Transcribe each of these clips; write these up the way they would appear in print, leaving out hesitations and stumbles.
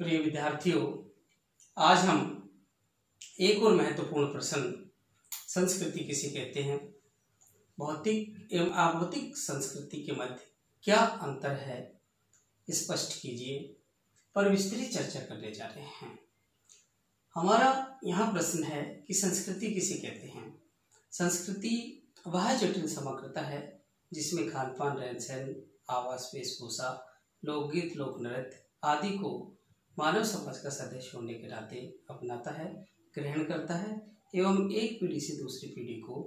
प्रिय विद्यार्थियों, आज हम एक और महत्वपूर्ण प्रश्न संस्कृति किसे कहते हैं, भौतिक एवं अभौतिक संस्कृति के मध्य क्या अंतर है, स्पष्ट कीजिए पर विस्तृत चर्चा करने जा रहे हैं। हमारा यहाँ प्रश्न है कि संस्कृति किसे कहते हैं। संस्कृति वह जटिल समग्रता है जिसमें खान पान, रहन सहन, आवास, वेशभूषा, लोकगीत, लोक नृत्य आदि को मानव समाज का सदस्य होने के नाते अपनाता है, ग्रहण करता है एवं एक पीढ़ी से दूसरी पीढ़ी को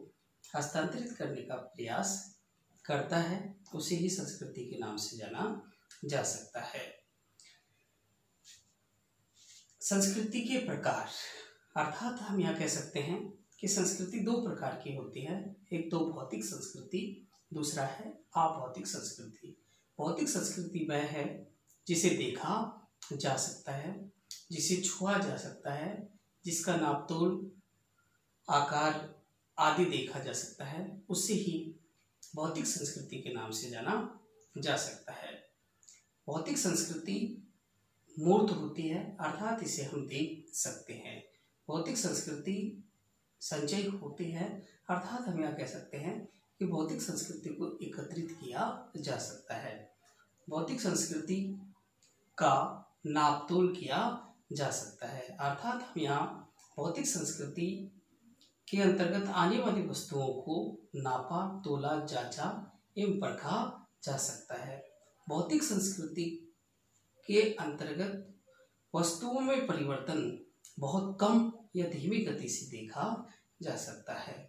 हस्तांतरित करने का प्रयास करता है, उसे ही संस्कृति के नाम से जाना जा सकता है। संस्कृति के प्रकार, अर्थात हम यह कह सकते हैं कि संस्कृति दो प्रकार की होती है। एक तो भौतिक संस्कृति, दूसरा है अभौतिक संस्कृति। भौतिक संस्कृति वह है जिसे देखा जा सकता है, जिसे छुआ जा सकता है, जिसका नापतोल, आकार आदि देखा जा सकता है, उससे ही भौतिक संस्कृति के नाम से जाना जा सकता है। भौतिक संस्कृति मूर्त होती है, अर्थात इसे हम देख सकते हैं। भौतिक संस्कृति संचय होती है, अर्थात हम यह कह सकते हैं कि भौतिक संस्कृति को एकत्रित किया जा सकता है। भौतिक संस्कृति का नापतोल किया जा सकता है, अर्थात हम यहाँ भौतिक संस्कृति के अंतर्गत आने वाली वस्तुओं को नापा, तोला, जांचा एवं परखा जा सकता है। भौतिक संस्कृति के अंतर्गत वस्तुओं में परिवर्तन बहुत कम या धीमी गति से देखा जा सकता है।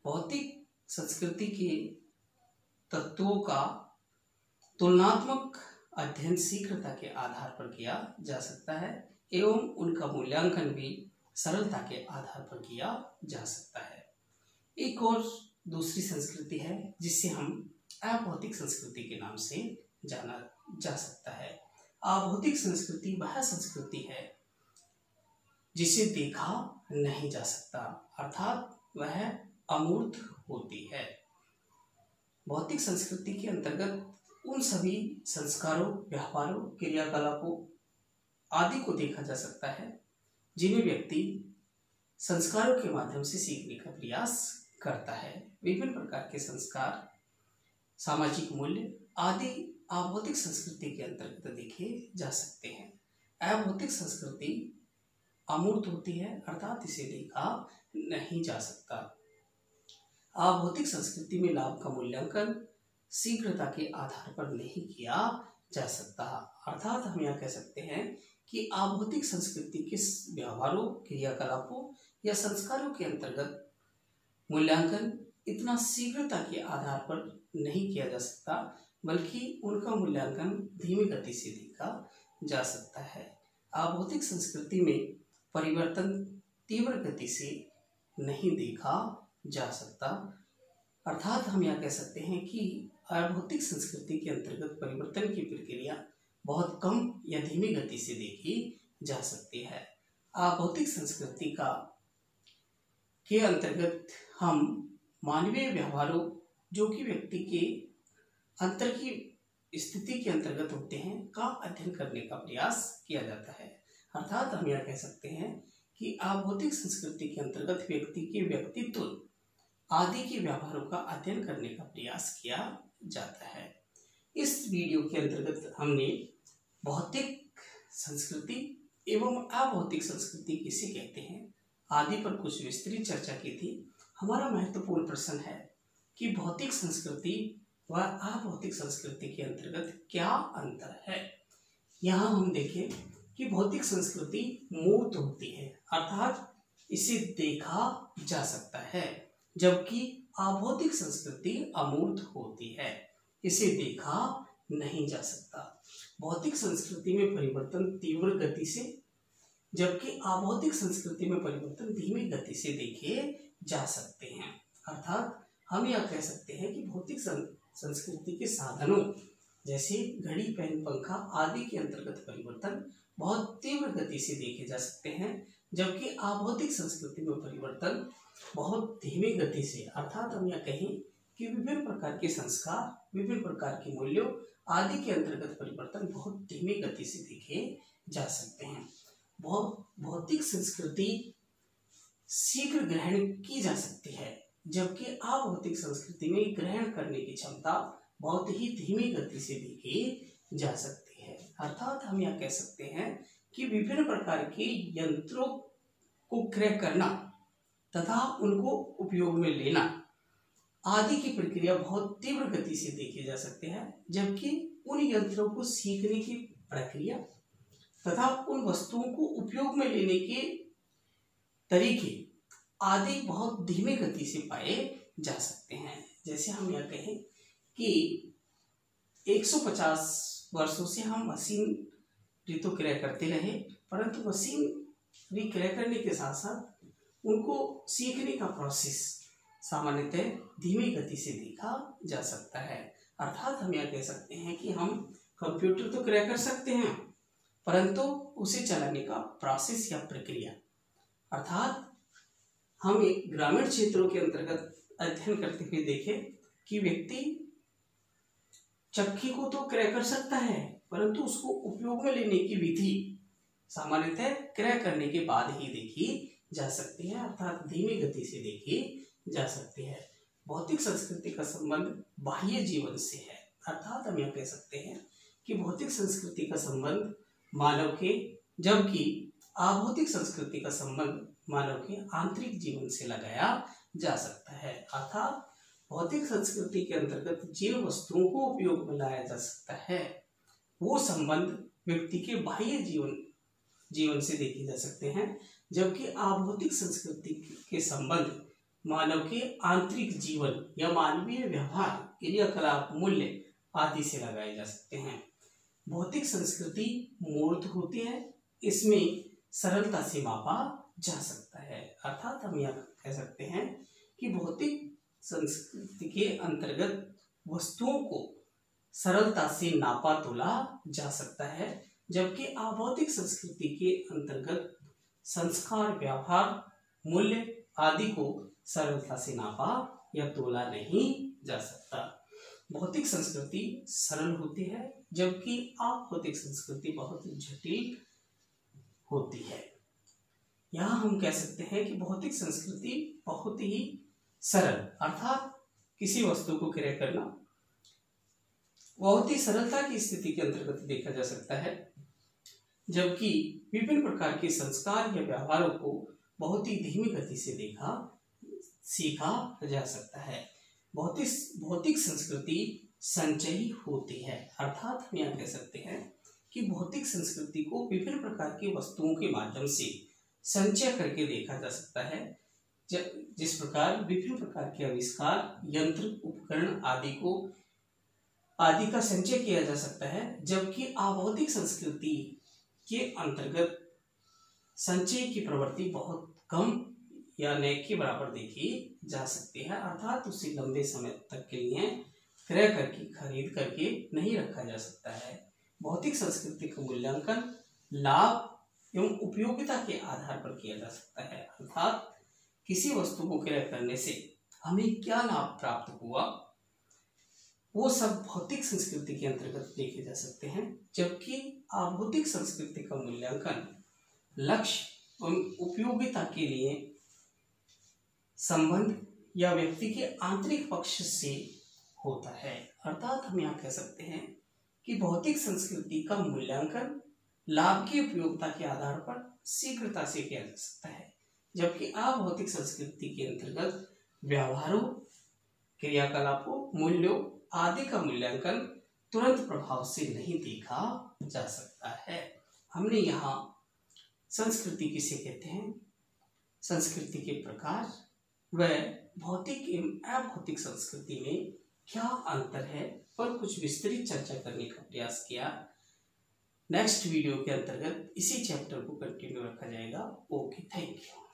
भौतिक संस्कृति के तत्वों का तुलनात्मक अध्ययन शीघ्रता के आधार पर किया जा सकता है एवं उनका मूल्यांकन भी सरलता के आधार पर किया जा सकता है। एक और दूसरी संस्कृति है जिसे हम अभौतिक संस्कृति के नाम से जाना जा सकता है। अभौतिक संस्कृति वह संस्कृति है जिसे देखा नहीं जा सकता, अर्थात वह अमूर्त होती है। भौतिक संस्कृति के अंतर्गत उन सभी संस्कारों, व्यवहारों, क्रियाकलापों आदि को देखा जा सकता है जिन्हें व्यक्ति संस्कारों के माध्यम से सीखने का प्रयास करता है। विभिन्न प्रकार के संस्कार, सामाजिक मूल्य आदि अभौतिक संस्कृति के अंतर्गत देखे जा सकते हैं। अभौतिक संस्कृति अमूर्त होती है, अर्थात इसे देखा नहीं जा सकता। अभौतिक संस्कृति में लाभ का मूल्यांकन शीघ्रता के आधार पर नहीं किया जा सकता, अर्थात हम यह कह सकते हैं कि अभौतिक संस्कृति के व्यवहारों, क्रियाकलापों या संस्कारों के अंतर्गत मूल्यांकन इतना शीघ्रता के आधार पर नहीं किया जा सकता, बल्कि उनका मूल्यांकन धीमी गति से देखा जा सकता है। अभौतिक संस्कृति में परिवर्तन तीव्र गति से नहीं देखा जा सकता, अर्थात हम यह कह सकते हैं कि अभौतिक संस्कृति के अंतर्गत परिवर्तन की प्रक्रिया बहुत कम या धीमी गति से देखी जा सकती है। अभौतिक संस्कृति के अंतर्गत हम मानवीय व्यवहारों जो कि व्यक्ति के अंतर की स्थिति के अंतर्गत होते हैं का अध्ययन करने का प्रयास किया जाता है, अर्थात हम यह कह सकते हैं कि अभौतिक संस्कृति के अंतर्गत व्यक्ति के व्यक्तित्व आदि के व्यवहारों का अध्ययन करने का प्रयास किया जाता है। इस वीडियो के अंतर्गत हमने भौतिक संस्कृति एवं अभौतिक संस्कृति किसे कहते हैं आदि पर कुछ विस्तृत चर्चा की थी। हमारा महत्वपूर्ण प्रश्न है कि भौतिक संस्कृति व अभौतिक संस्कृति के अंतर्गत क्या अंतर है। यहाँ हम देखें कि भौतिक संस्कृति मूर्त होती है, अर्थात इसे देखा जा सकता है, जबकि अभौतिक संस्कृति अमूर्त होती है, इसे देखा नहीं जा सकता। भौतिक संस्कृति में परिवर्तन तीव्र गति से, जबकि अभौतिक संस्कृति में परिवर्तन धीमी गति से देखे जा सकते हैं, अर्थात हम यह कह सकते हैं कि भौतिक संस्कृति के साधनों जैसे घड़ी, पेन, पंखा आदि के अंतर्गत परिवर्तन बहुत तीव्र गति से देखे जा सकते हैं, जबकि अभौतिक संस्कृति में परिवर्तन बहुत धीमी गति से, अर्थात हम यह कहें कि विभिन्न प्रकार के संस्कार, विभिन्न प्रकार के मूल्यों आदि के अंतर्गत परिवर्तन बहुत धीमी गति से देखे जा सकते हैं। भौतिक संस्कृति शीघ्र ग्रहण की जा सकती है, जबकि अभौतिक संस्कृति में ग्रहण करने की क्षमता बहुत ही धीमी गति से देखी जा सकती है। अर्थात हम यह कह सकते हैं कि विभिन्न प्रकार के यंत्रों को क्रय करना तथा उनको उपयोग में लेना आदि की प्रक्रिया बहुत तीव्र गति से देखी जा सकती है, जबकि उन यंत्रों को सीखने की प्रक्रिया तथा उन वस्तुओं को उपयोग में लेने के तरीके आदि बहुत धीमे गति से पाए जा सकते हैं। जैसे हम यह कहें कि 150 वर्षों से हम मशीनरी तो क्रय करते रहे, परंतु मशीनरी क्रय करने के साथ साथ उनको सीखने का प्रोसेस सामान्यतः धीमी गति से देखा जा सकता है। अर्थात हम यह कह सकते हैं कि हम कंप्यूटर तो क्रय कर सकते हैं, परंतु उसे चलाने का प्रोसेस या प्रक्रिया, अर्थात हम एक ग्रामीण क्षेत्रों के अंतर्गत अध्ययन करते हुए देखें कि व्यक्ति चक्की को तो क्रय कर सकता है, परंतु उसको उपयोग में लेने की विधि सामान्यतः क्रय करने के बाद ही देखी जा सकती है, अर्थात धीमी गति से देखी जा सकती है। भौतिक संस्कृति का संबंध बाह्य जीवन से है, अर्थात हम यह कह सकते हैं कि भौतिक संस्कृति का संबंध मानव के, जबकि अभौतिक संस्कृति का संबंध मानव के आंतरिक जीवन से लगाया जा सकता है। अर्थात भौतिक संस्कृति के अंतर्गत जिन वस्तुओं को उपयोग में लाया जा सकता है वो संबंध व्यक्ति के बाह्य जीवन से देखे जा सकते हैं, जबकि अभौतिक संस्कृति के संबंध मानव के आंतरिक जीवन या मानवीय व्यवहार, क्रियाकलाप, मूल्य आदि से लगाए जा सकते हैं। भौतिक संस्कृति मूर्त होती है, इसमें सरलता से मापा जा सकता है। अर्थात हम यह कह सकते हैं कि भौतिक संस्कृति के अंतर्गत वस्तुओं को सरलता से नापा तोला जा सकता है, जबकि अभौतिक संस्कृति के अंतर्गत संस्कार, व्यवहार, मूल्य आदि को सरलता से नापा या तोला नहीं जा सकता। भौतिक संस्कृति सरल होती है, जबकि अभौतिक संस्कृति बहुत जटिल होती है। यहाँ हम कह सकते हैं कि भौतिक संस्कृति बहुत ही सरल, अर्थात किसी वस्तु को क्रय करना बहुत ही सरलता की स्थिति के अंतर्गत देखा जा सकता है, जबकि विभिन्न प्रकार के संस्कार या व्यवहारों को बहुत ही धीमी गति से सीखा जा सकता है। भौतिक संस्कृति संचयी होती है, अर्थात हम यह कह सकते हैं कि भौतिक संस्कृति को विभिन्न प्रकार की वस्तुओं के माध्यम से संचय करके देखा जा सकता है। जिस प्रकार विभिन्न प्रकार के आविष्कार, यंत्र, उपकरण आदि का संचय किया जा सकता है, जबकि अभौतिक संस्कृति के अंतर्गत संचय की प्रवृत्ति बहुत कम या न के बराबर देखी जा सकती है, अर्थात उसे लंबे समय तक के लिए क्रय करके, खरीद करके नहीं रखा जा सकता है। भौतिक संस्कृति का मूल्यांकन लाभ एवं उपयोगिता के आधार पर किया जा सकता है, अर्थात किसी वस्तु को क्रय करने से हमें क्या लाभ प्राप्त हुआ वो सब भौतिक संस्कृति के अंतर्गत देखे जा सकते हैं, जबकि अभौतिक संस्कृति का मूल्यांकन लक्ष्य एवं उपयोगिता के लिए संबंध या व्यक्ति के आंतरिक पक्ष से होता है। अर्थात हम यहाँ कह सकते हैं कि भौतिक संस्कृति का मूल्यांकन लाभ की उपयोगिता के आधार पर शीघ्रता से किया जा सकता है, जबकि अभौतिक संस्कृति के अंतर्गत व्यवहारों, क्रियाकलापों, मूल्यों आदि का मूल्यांकन तुरंत प्रभाव से नहीं देखा जा सकता है। हमने यहाँ संस्कृति किसे कहते हैं, संस्कृति के प्रकार व भौतिक एवं अभौतिक संस्कृति में क्या अंतर है पर कुछ विस्तृत चर्चा करने का प्रयास किया। नेक्स्ट वीडियो के अंतर्गत इसी चैप्टर को कंटिन्यू रखा जाएगा। Okay, thank you.